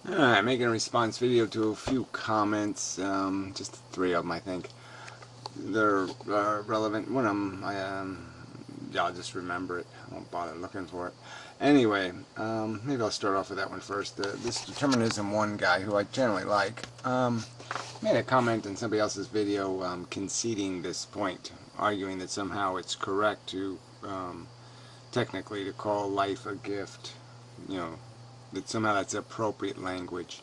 Alright, making a response video to a few comments, just three of them I think. They're relevant. One of them, yeah, I'll just remember it. I won't bother looking for it. Anyway, maybe I'll start off with that one first. This Determinism one guy, who I generally like, made a comment in somebody else's video conceding this point, arguing that somehow it's correct to, technically, to call life a gift, you know, that somehow that's appropriate language.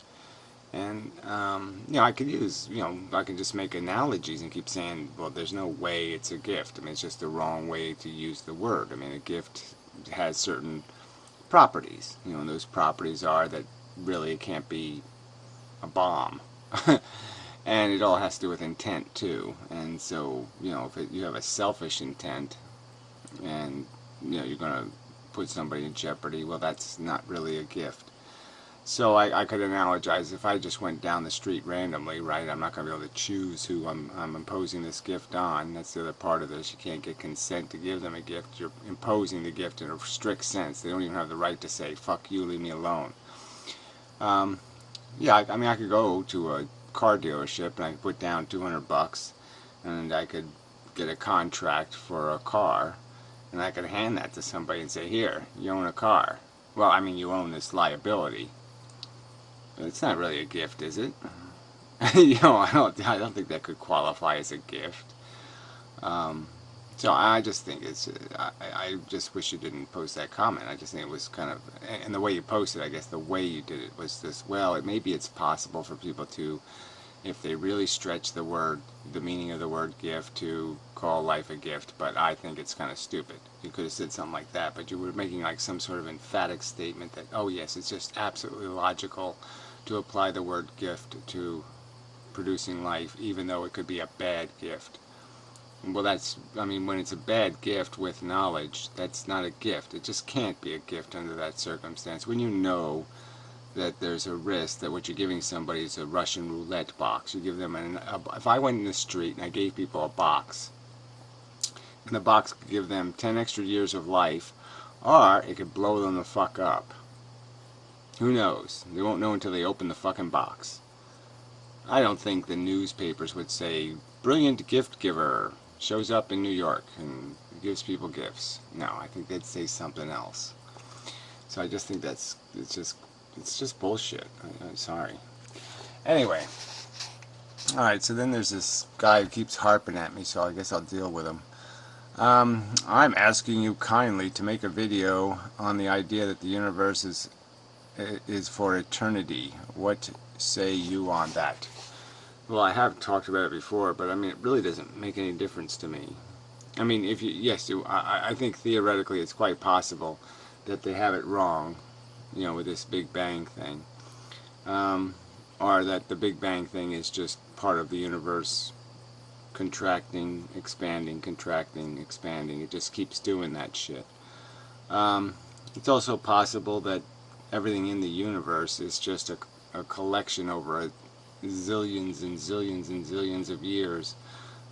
And, I could use, I can just make analogies and keep saying, well, there's no way it's a gift. I mean, it's just the wrong way to use the word. I mean, a gift has certain properties, and those properties are that really it can't be a bomb. And it all has to do with intent, too. And so, if you have a selfish intent and, you're going to put somebody in jeopardy, well, that's not really a gift. So I could analogize, if I just went down the street randomly, right, I'm not going to be able to choose who I'm imposing this gift on. That's the other part of this. You can't get consent to give them a gift. You're imposing the gift in a strict sense. They don't even have the right to say, fuck you, leave me alone. Yeah, I mean, I could go to a car dealership and I could put down $200 and I could get a contract for a car and I could hand that to somebody and say, here, you own a car. Well, I mean, you own this liability. It's not really a gift, is it? I don't think that could qualify as a gift. So I just think I just wish you didn't post that comment. I just think it was kind of, and the way you posted, I guess the way you did it was this, well, maybe it's possible for people to, if they really stretch the meaning of the word gift, to call life a gift, but I think it's kind of stupid. You could have said something like that, but you were making like some sort of emphatic statement that, oh yes, it's just absolutely logical to apply the word gift to producing life, even though it could be a bad gift. Well, I mean, when it's a bad gift with knowledge, that's not a gift. It just can't be a gift under that circumstance. When you know that there's a risk that what you're giving somebody is a Russian roulette box. You give them if I went in the street and I gave people a box, and the box could give them 10 extra years of life, or it could blow them the fuck up. Who knows? They won't know until they open the fucking box. I don't think the newspapers would say, brilliant gift giver shows up in New York and gives people gifts. No, I think they'd say something else. So I just think it's just bullshit. I'm sorry. Anyway, alright, so then there's this guy who keeps harping at me, so I guess I'll deal with him. I'm asking you kindly to make a video on the idea that the universe is for eternity. What say you on that? Well, I have talked about it before, but I mean, it really doesn't make any difference to me. I mean, I think theoretically it's quite possible that they have it wrong, with this Big Bang thing. Or that the Big Bang thing is just part of the universe contracting, expanding, contracting, expanding. It just keeps doing that shit. It's also possible that everything in the universe is just a collection over zillions and zillions and zillions of years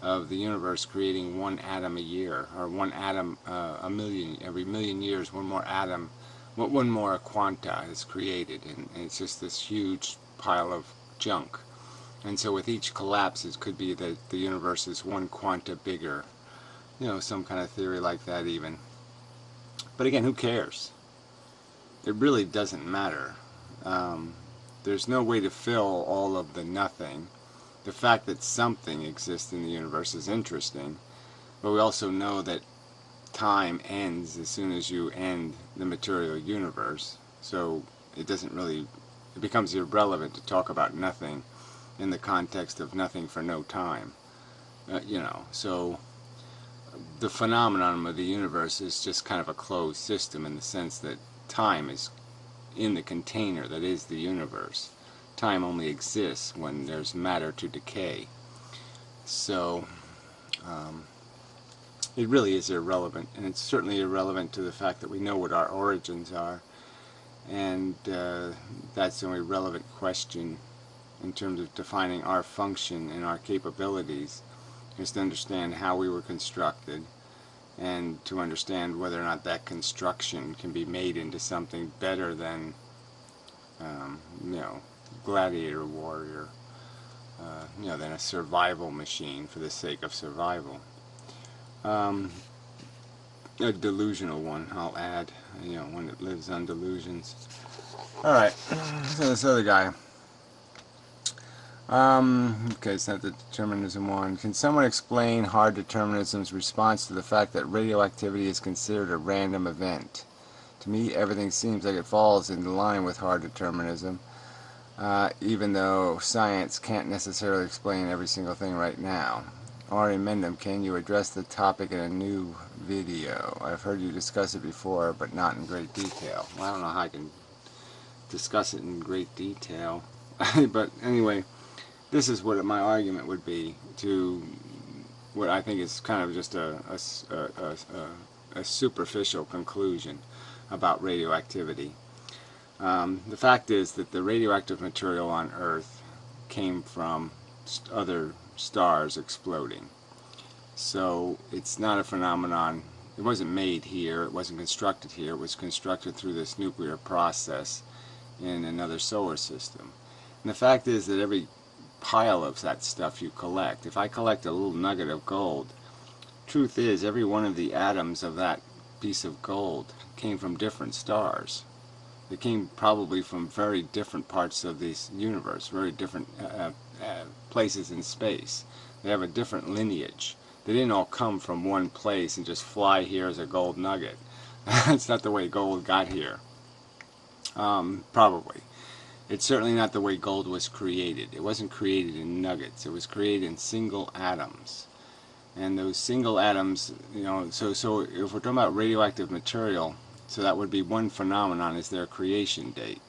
of the universe creating one atom a year, or one atom every million years, one more quanta is created, and it's just this huge pile of junk. And so with each collapse, it could be that the universe is one quanta bigger, some kind of theory like that even. But again, who cares? It really doesn't matter. There's no way to fill all of the nothing. The fact that something exists in the universe is interesting, but we also know that time ends as soon as you end the material universe, so it becomes irrelevant to talk about nothing in the context of nothing for no time. So the phenomenon of the universe is just kind of a closed system in the sense that time is in the container that is the universe. Time only exists when there's matter to decay. So it really is irrelevant, and it's certainly irrelevant to the fact that we know what our origins are, and that's the only relevant question in terms of defining our function and our capabilities, is to understand how we were constructed, and to understand whether or not that construction can be made into something better than you know, gladiator warrior, you know, than a survival machine for the sake of survival. Um, a delusional one, I'll add, you know, one that lives on delusions. All right, so this other guy. Okay, it's not the determinism one. Can someone explain hard determinism's response to the fact that radioactivity is considered a random event? To me, everything seems like it falls into line with hard determinism, even though science can't necessarily explain every single thing right now. Ari Mendham, can you address the topic in a new video? I've heard you discuss it before, but not in great detail. Well, I don't know how I can discuss it in great detail. But anyway, this is what my argument would be to what I think is kind of just a superficial conclusion about radioactivity. The fact is that the radioactive material on Earth came from other stars exploding. So it's not a phenomenon. It wasn't made here. It wasn't constructed here. It was constructed through this nuclear process in another solar system. And the fact is that every pile of that stuff you collect, if I collect a little nugget of gold, truth is every one of the atoms of that piece of gold came from different stars. They came probably from very different parts of this universe, very different places in space. They have a different lineage. They didn't all come from one place and just fly here as a gold nugget. That's not the way gold got here. Probably. It's certainly not the way gold was created. It wasn't created in nuggets. It was created in single atoms. And those single atoms, you know, so if we're talking about radioactive material, so that would be one phenomenon is their creation date.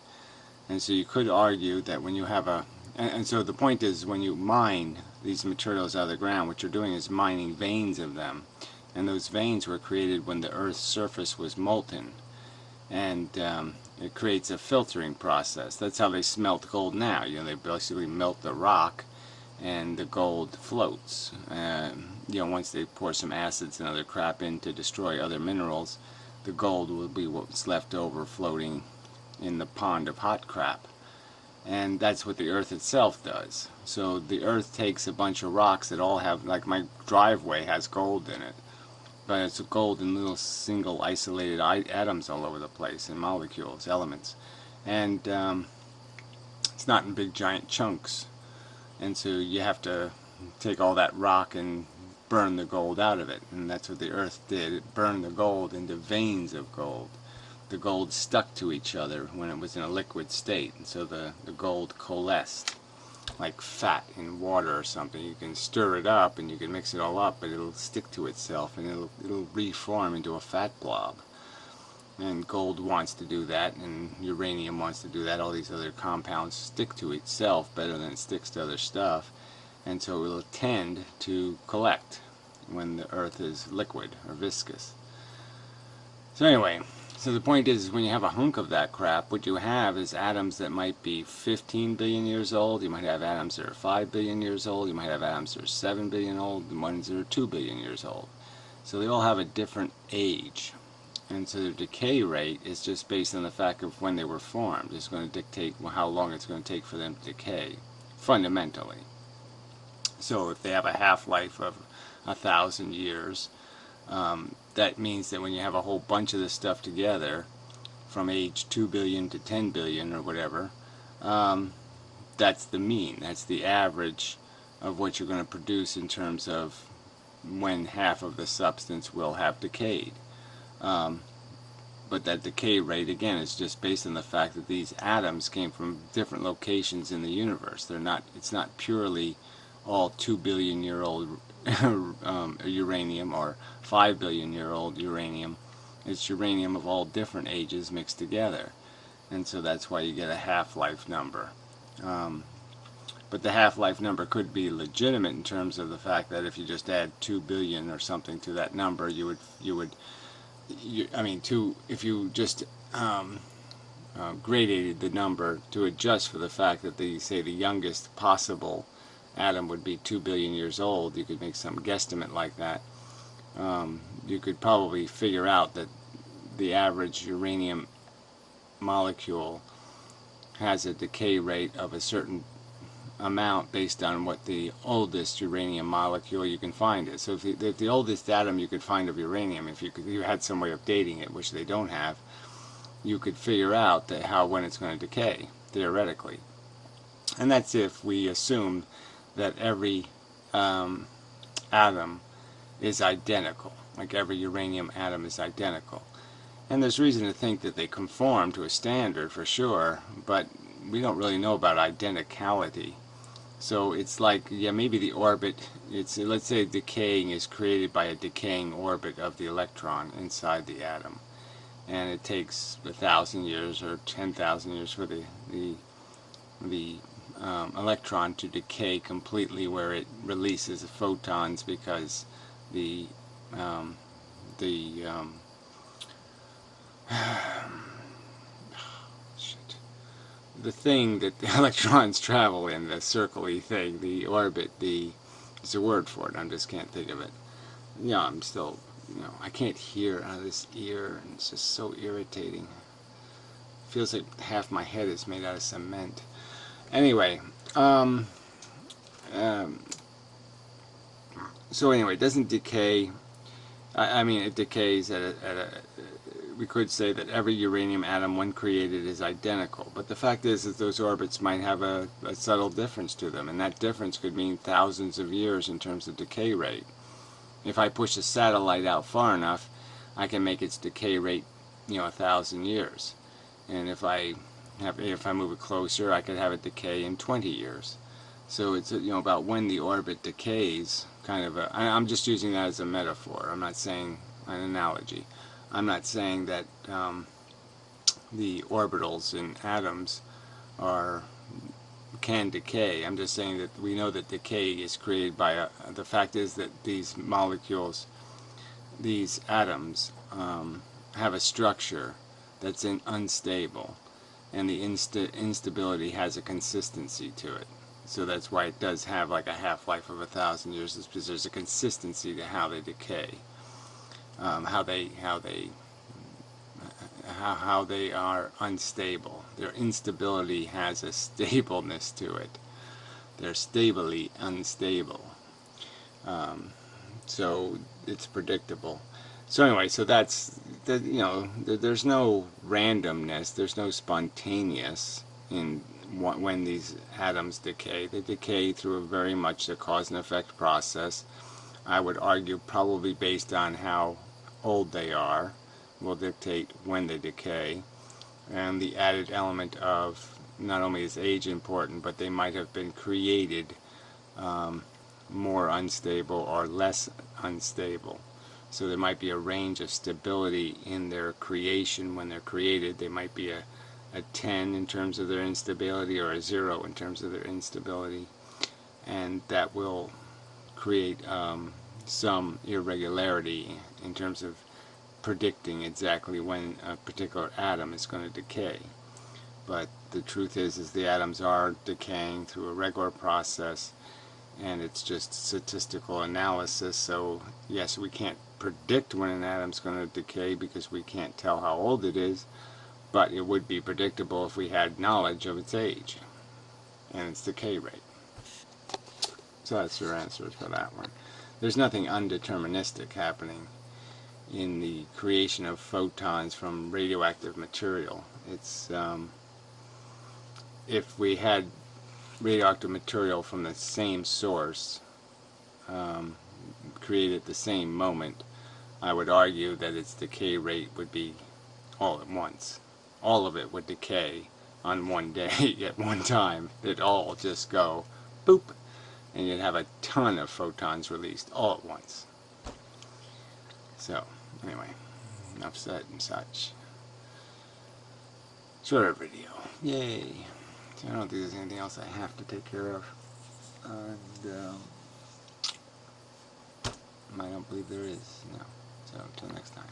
And so you could argue that when you have and so the point is when you mine these materials out of the ground, what you're doing is mining veins of them. And those veins were created when the Earth's surface was molten. And it creates a filtering process. That's how they smelt gold now. You know, they basically melt the rock and the gold floats. You know, once they pour some acids and other crap in to destroy other minerals, the gold will be what's left over floating in the pond of hot crap. And that's what the Earth itself does. So the Earth takes a bunch of rocks that all have, like my driveway has gold in it, but it's gold in little single isolated atoms all over the place, and molecules, elements. And it's not in big giant chunks. And so you have to take all that rock and burn the gold out of it. And that's what the Earth did. It burned the gold into veins of gold. The gold stuck to each other when it was in a liquid state. And so the gold coalesced like fat in water or something. You can stir it up and you can mix it all up, but it'll stick to itself and it'll reform into a fat blob. And gold wants to do that, and uranium wants to do that. All these other compounds stick to itself better than it sticks to other stuff, and so it will tend to collect when the Earth is liquid or viscous. So anyway, so the point is when you have a hunk of that crap, what you have is atoms that might be 15 billion years old. You might have atoms that are 5 billion years old. You might have atoms that are 7 billion old, and ones that are 2 billion years old. So they all have a different age. And so the decay rate is just based on the fact of when they were formed. It's going to dictate how long it's going to take for them to decay, fundamentally. So if they have a half-life of 1,000 years, that means that when you have a whole bunch of this stuff together, from age 2 billion to 10 billion or whatever, that's the mean. That's the average of what you're going to produce in terms of when half of the substance will have decayed. But that decay rate, again, is just based on the fact that these atoms came from different locations in the universe. It's not purely all 2 billion year old uranium or 5 billion year old uranium. It's uranium of all different ages mixed together. And so that's why you get a half-life number. But the half-life number could be legitimate in terms of the fact that if you just add 2 billion or something to that number, if you just gradated the number to adjust for the fact that the youngest possible atom would be 2 billion years old, you could make some guesstimate like that. You could probably figure out that the average uranium molecule has a decay rate of a certain amount based on what the oldest uranium molecule you can find is. So if the oldest atom you could find of uranium, if you had some way of dating it, which they don't have, you could figure out that when it's going to decay, theoretically. And that's if we assume that every atom is identical, like every uranium atom is identical. And there's reason to think that they conform to a standard for sure, but we don't really know about identicality. So it's like, yeah, maybe the orbit, let's say decaying is created by a decaying orbit of the electron inside the atom. And it takes 1,000 years or 10,000 years for the electron to decay completely, where it releases photons because the thing that the electrons travel in, the circle-y thing, the orbit, there's a word for it, I just can't think of it. Yeah, I'm still, I can't hear out of this ear, and it's just so irritating. It feels like half my head is made out of cement. Anyway, so anyway, it doesn't decay. I mean, it decays we could say that every uranium atom when created is identical, but the fact is that those orbits might have a subtle difference to them, and that difference could mean thousands of years in terms of decay rate. If I push a satellite out far enough, I can make its decay rate, 1,000 years, and if I move it closer, I could have it decay in 20 years. So it's about when the orbit decays, kind of I'm just using that as a metaphor. I'm not saying an analogy. I'm not saying that the orbitals in atoms can decay. I'm just saying that we know that decay is created by the fact is that these molecules, these atoms, have a structure that's unstable, and the instability has a consistency to it. So that's why it does have like a half-life of 1,000 years, is because there's a consistency to how they decay, how they are unstable. Their instability has a stableness to it. They're stably unstable. So it's predictable. So anyway, so there's no randomness, there's no spontaneous in when these atoms decay. They decay through very much a cause and effect process. I would argue probably based on how old they are will dictate when they decay, and the added element of not only is age important, but they might have been created more unstable or less unstable. So there might be a range of stability in their creation when they're created. They might be a 10 in terms of their instability, or a 0 in terms of their instability, and that will create some irregularity in terms of predicting exactly when a particular atom is going to decay. But the truth is the atoms are decaying through a regular process, and it's just statistical analysis. So yes, we can't predict when an atom's going to decay because we can't tell how old it is, but it would be predictable if we had knowledge of its age and its decay rate. So that's your answer for that one. There's nothing undeterministic happening in the creation of photons from radioactive material. It's if we had radioactive material from the same source created at the same moment, I would argue that its decay rate would be all at once. All of it would decay on one day at one time. It'd all just go boop, and you'd have a ton of photons released all at once. So anyway, enough said and such. Shorter video. Yay. So I don't think there's anything else I have to take care of. And I don't believe there is. No. So until next time.